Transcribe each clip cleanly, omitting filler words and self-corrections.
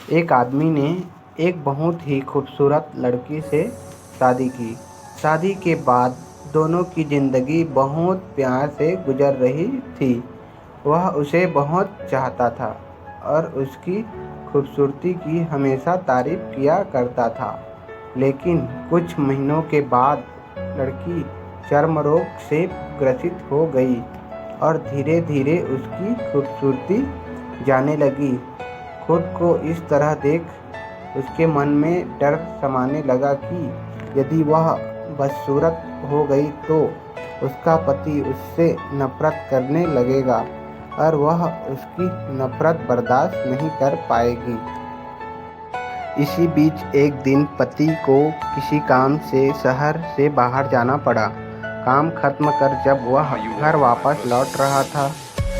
एक आदमी ने एक बहुत ही खूबसूरत लड़की से शादी की। शादी के बाद दोनों की ज़िंदगी बहुत प्यार से गुजर रही थी। वह उसे बहुत चाहता था और उसकी खूबसूरती की हमेशा तारीफ किया करता था। लेकिन कुछ महीनों के बाद लड़की चर्म रोग से ग्रसित हो गई और धीरे धीरे उसकी खूबसूरती जाने लगी। खुद को इस तरह देख उसके मन में डर समाने लगा कि यदि वह बदसूरत हो गई तो उसका पति उससे नफरत करने लगेगा और वह उसकी नफरत बर्दाश्त नहीं कर पाएगी। इसी बीच एक दिन पति को किसी काम से शहर से बाहर जाना पड़ा। काम खत्म कर जब वह घर वापस लौट रहा था,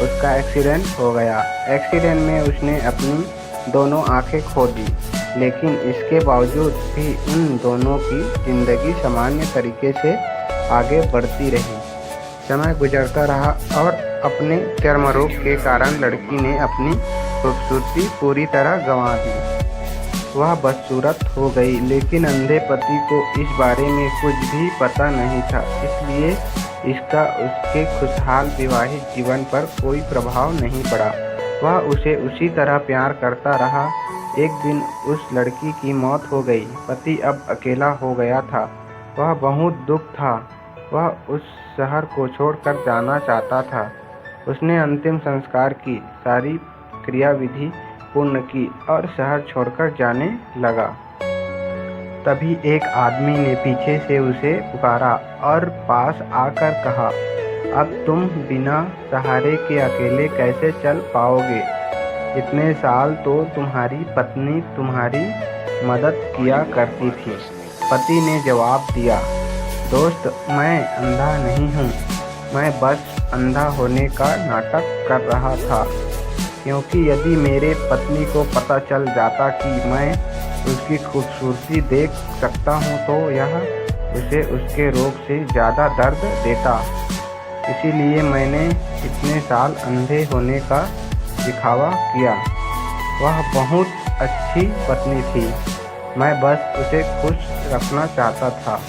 उसका एक्सीडेंट हो गया। एक्सीडेंट में उसने अपनी दोनों आंखें खो दी, लेकिन इसके बावजूद भी उन दोनों की ज़िंदगी सामान्य तरीके से आगे बढ़ती रही। समय गुजरता रहा और अपने चर्म रोग के कारण लड़की ने अपनी खूबसूरती पूरी तरह गंवा दी। वह बदसूरत हो गई, लेकिन अंधे पति को इस बारे में कुछ भी पता नहीं था, इसलिए इसका उसके खुशहाल विवाहित जीवन पर कोई प्रभाव नहीं पड़ा। वह उसे उसी तरह प्यार करता रहा। एक दिन उस लड़की की मौत हो गई। पति अब अकेला हो गया था। वह बहुत दुख था। वह उस शहर को छोड़कर जाना चाहता था। उसने अंतिम संस्कार की सारी क्रियाविधि पूर्ण की और शहर छोड़कर जाने लगा। तभी एक आदमी ने पीछे से उसे पुकारा और पास आकर कहा, अब तुम बिना सहारे के अकेले कैसे चल पाओगे? इतने साल तो तुम्हारी पत्नी तुम्हारी मदद किया करती थी। पति ने जवाब दिया, दोस्त, मैं अंधा नहीं हूँ। मैं बस अंधा होने का नाटक कर रहा था, क्योंकि यदि मेरे पत्नी को पता चल जाता कि मैं उसकी खूबसूरती देख सकता हूँ तो यह उसे उसके रोग से ज़्यादा दर्द देता। इसीलिए मैंने इतने साल अंधे होने का दिखावा किया। वह बहुत अच्छी पत्नी थी। मैं बस उसे खुश रखना चाहता था।